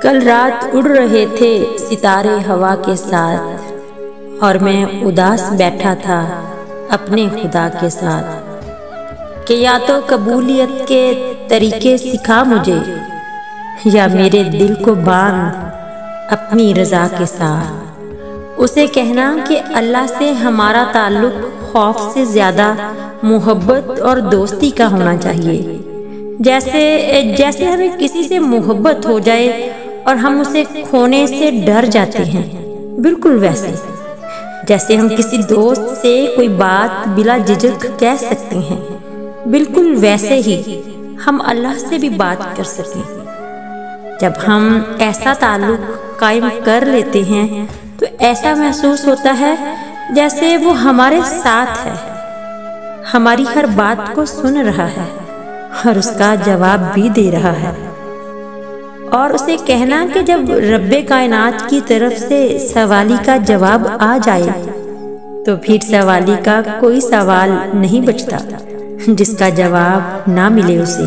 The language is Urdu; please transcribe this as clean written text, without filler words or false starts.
کل رات اڑ رہے تھے ستارے ہوا کے ساتھ، اور میں اداس بیٹھا تھا اپنے خدا کے ساتھ کہ یا تو قبولیت کے طریقے سکھا مجھے، یا میرے دل کو باندھ اپنی رضا کے ساتھ۔ اسے کہنا کہ اللہ سے ہمارا تعلق خوف سے زیادہ محبت اور دوستی کا ہونا چاہیے، جیسے ہمیں کسی سے محبت ہو جائے اور ہم اسے کھونے سے ڈر جاتے ہیں، بالکل ویسے جیسے ہم کسی دوست سے کوئی بات بلا جھجک کہہ سکتے ہیں، بالکل ویسے ہی ہم اللہ سے بھی بات کر سکیں۔ جب ہم ایسا تعلق قائم کر لیتے ہیں تو ایسا محسوس ہوتا ہے جیسے وہ ہمارے ساتھ ہے، ہماری ہر بات کو سن رہا ہے اور اس کا جواب بھی دے رہا ہے۔ اور اسے کہنا کہ جب رب کائنات کی طرف سے سوالی کا جواب آ جائے تو پھر سوالی کا کوئی سوال نہیں بچتا جس کا جواب نہ ملے اسے۔